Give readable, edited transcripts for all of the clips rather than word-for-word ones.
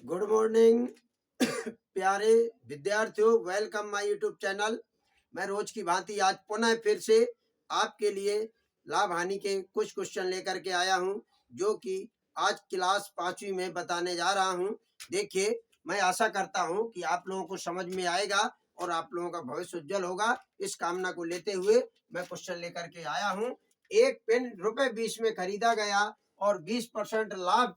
Good morning प्यारे विद्यार्थियों, welcome my YouTube channel. मैं रोज की भांति आज पुनः फिर से आपके लिए लाभ हानि के कुछ क्वेश्चन लेकर के आया हूं, जो कि आज क्लास 5वीं में बताने जा रहा हूं। देखिए, मैं आशा करता हूं कि आप लोगों को समझ में आएगा और आप लोगों का भविष्य उज्जवल होगा। इस कामना को लेते हुए मैं क्वेश्चन लेकर के आया हूं। एक पेन ₹20 में खरीदा गया और 20% लाभ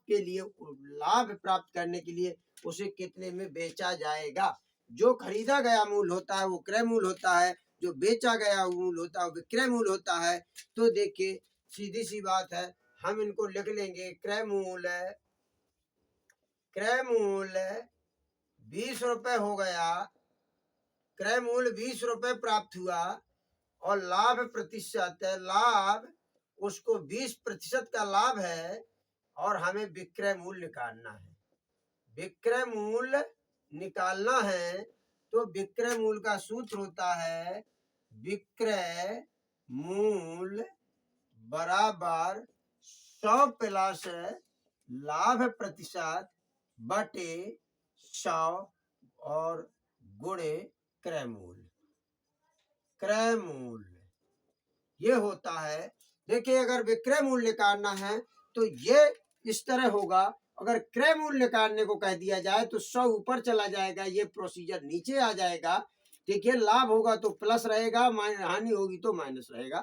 प्राप्त करने के लिए उसे कितने में बेचा जाएगा। जो खरीदा गया मूल्य होता है वो क्रय मूल्य होता है, जो बेचा गया मूल्य होता है वो विक्रय मूल्य होता है। तो देखिए, सीधी सी बात है, हम इनको लिख लेंगे। क्रय मूल्य 20 रुपए हो गया। क्रय मूल्य 20 रुपए प्राप्त हुआ और लाभ प्रतिशत है, लाभ उसको 20% का लाभ है और हमें विक्रय मूल्य निकालना है। विक्रय मूल्य निकालना है तो विक्रय मूल्य का सूत्र होता है विक्रय मूल्य बराबर 100 प्लस लाभ प्रतिशत बटे 100 और गुणे क्रय मूल्य। क्रय मूल्य ये होता है। देखिए, अगर विक्रय मूल्य निकालना है तो ये इस तरह होगा। अगर क्रय मूल्य निकालने को कह दिया जाए तो 100 ऊपर चला जाएगा, ये प्रोसीजर नीचे आ जाएगा। ठीक है, लाभ होगा तो प्लस रहेगा, हानि होगी तो माइनस रहेगा।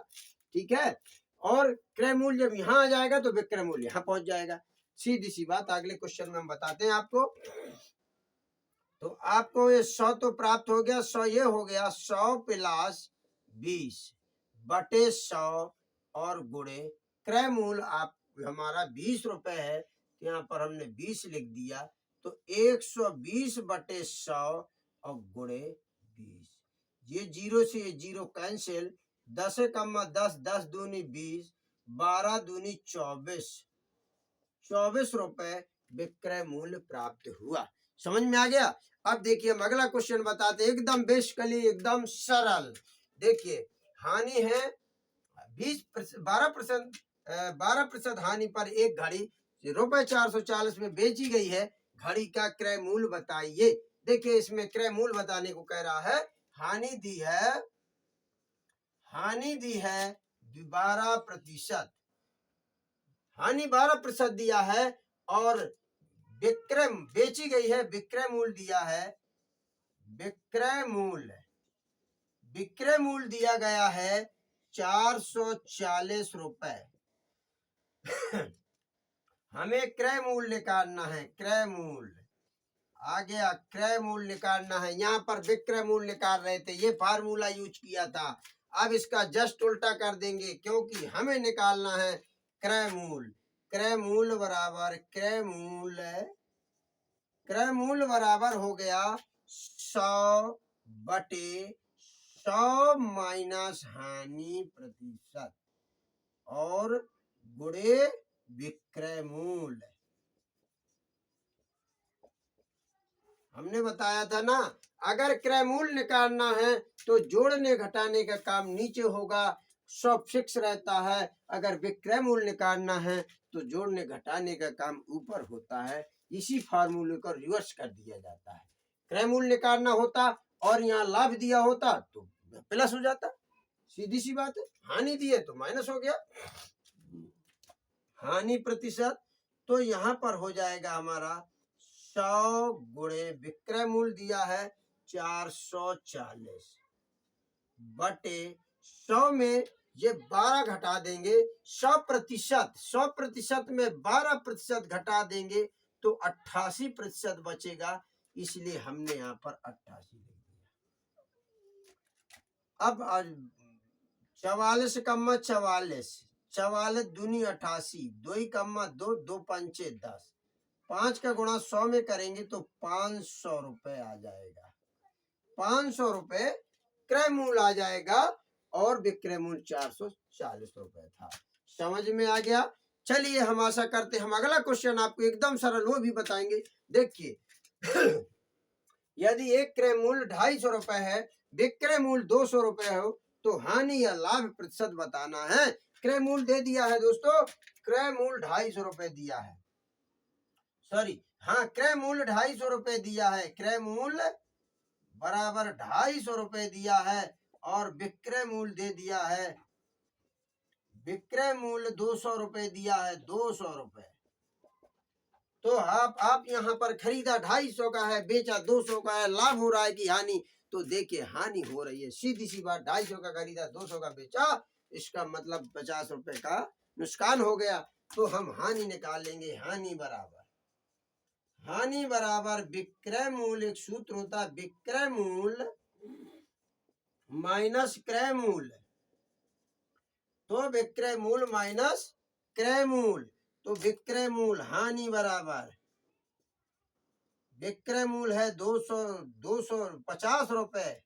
ठीक है, और क्रय मूल्य जब यहाँ आ जाएगा तो विक्रय मूल्य यहाँ पहुंच जाएगा। सीधी सी बात, अगले क्वेश्चन में हम बताते हैं आपको। तो आपको ये 100 तो प्राप्त हो गया। 100 ये हो गया 100 प्लस 20 बटे 100 और गुणे क्रय मूल्य आप हमारा 20 रुपए है, तो यहाँ पर हमने 20 लिख दिया। तो 120 बटे 100 और गुणे 20। ये जीरो से ये जीरो कैंसिल। 10 कम्मा 10, 10 दूनी 20, 12 दूनी 24। 24 रुपए विक्रय मूल्य प्राप्त हुआ। समझ में आ गया। अब देखिए, हम अगला क्वेश्चन बताते, एकदम बेसिकली, एकदम सरल। देखिए, हानि है 12% हानि पर एक घड़ी ₹440 में बेची गई है। घड़ी का क्रय मूल्य बताइए। देखिए, इसमें क्रय मूल्य बताने को कह रहा है। हानि दी है 12%। हानि 12% दिया है और विक्रय बेची गई है, विक्रय मूल्य दिया है। विक्रय मूल्य दिया गया है 440 रुपए। हमें क्रय मूल्य निकालना है। क्रय मूल्य आ गया, क्रय मूल्य निकालना है। यहाँ पर विक्रय मूल्य निकाल रहे थे, ये फार्मूला यूज किया था। अब इसका जस्ट उल्टा कर देंगे, क्योंकि हमें निकालना है क्रय मूल्य। क्रय मूल्य बराबर हो गया 100 बटे 100 माइनस हानि प्रतिशत और गुणे विक्रय मूल्य। हमने बताया था ना, अगर क्रय मूल्य निकालना है तो जोड़ने घटाने का काम नीचे होगा, सब फिक्स रहता है। अगर विक्रय मूल्य निकालना है तो जोड़ने घटाने का काम ऊपर होता है। इसी फार्मूले को रिवर्स कर दिया जाता है। क्रय मूल्य निकालना होता और यहाँ लाभ दिया होता तो प्लस हो जाता। सीधी सी बात है। हानि दी है तो माइनस हो गया। हानि प्रतिशत तो यहाँ पर हो जाएगा हमारा 100 गुणे विक्रय मूल्य दिया है 440 बटे 100 में ये 12 घटा देंगे। 100% में 12% घटा देंगे तो 88% बचेगा, इसलिए हमने यहाँ पर 88 लिख दिया। अब 44 कम्मा 44, 44 दूनी 88, 2 कम्मा 2, 2 पंचे 10। 5 का गुणा 100 में करेंगे तो 500 रुपए आ जाएगा। 500 रुपए क्रय मूल्य आ जाएगा और विक्रय मूल्य 440 रुपए था। समझ में आ गया। चलिए, हम आशा करते हैं हम अगला क्वेश्चन आपको एकदम सरल वो भी बताएंगे। देखिए, यदि एक क्रय मूल्य 250 रुपए है, विक्रय मूल्य 200 रुपए हो, तो हानि या लाभ प्रतिशत बताना है। क्रय मूल्य दे दिया है दोस्तों, क्रय मूल्य 250 रुपए दिया है। सॉरी, हाँ, क्रय मूल्य 250 रुपए दिया है, क्रय मूल्य बराबर 250 रुपए दिया है और विक्रय मूल्य दे दिया है, विक्रय मूल्य 200 रुपए दिया है, 200 रुपए। तो आप यहाँ पर खरीदा 250 का है, बेचा 200 का है, लाभ हो रहा है कि हानि? तो देखिए हानि हो रही है, सीधी सी बात। 250 का खरीदा, 200 का बेचा, इसका मतलब 50 रुपए का नुकसान हो गया। तो हम हानि निकाल लेंगे, हानि बराबर विक्रय मूल्य, एक सूत्र होता है विक्रय मूल्य माइनस क्रय मूल्य। तो विक्रय मूल्य माइनस क्रय मूल्य, तो विक्रय मूल्य हानि बराबर, विक्रय मूल्य है 250 रुपए,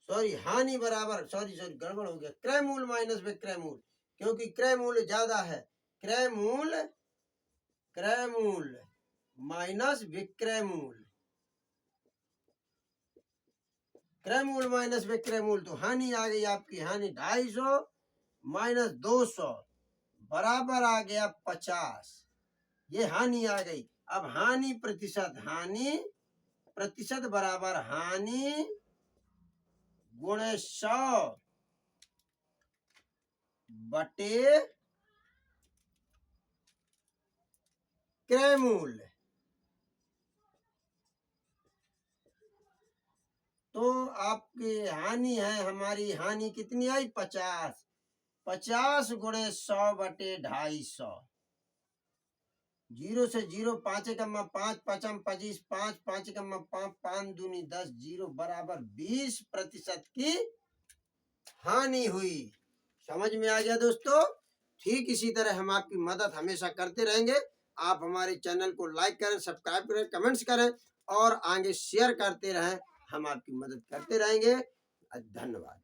सॉरी हानि बराबर, सॉरी गड़बड़ हो गया, क्रय मूल्य माइनस विक्रय मूल्य, क्योंकि क्रय मूल्य ज्यादा है, क्रय मूल्य माइनस विक्रय मूल्य, क्रय मूल्य माइनस विक्रय मूल्य। तो हानि आ गई आपकी, हानि 250 माइनस 200 बराबर आ गया 50, ये हानि आ गई। अब हानि प्रतिशत बराबर हानि गुणे 100 बटे क्रय मूल्य। तो आपकी हानि है, हमारी हानि कितनी आई? 50, 50 गुणे 100 बटे 250, 0 से 0, 5 कम्मा 5, 5 25, 5 5 कम्मा 5, 5 दूनी 10, 0 बराबर 20% की हानि हुई। समझ में आ गया दोस्तों? ठीक इसी तरह हम आपकी मदद हमेशा करते रहेंगे। आप हमारे चैनल को लाइक करें, सब्सक्राइब करें, कमेंट्स करें और आगे शेयर करते रहें, हम आपकी मदद करते रहेंगे। धन्यवाद।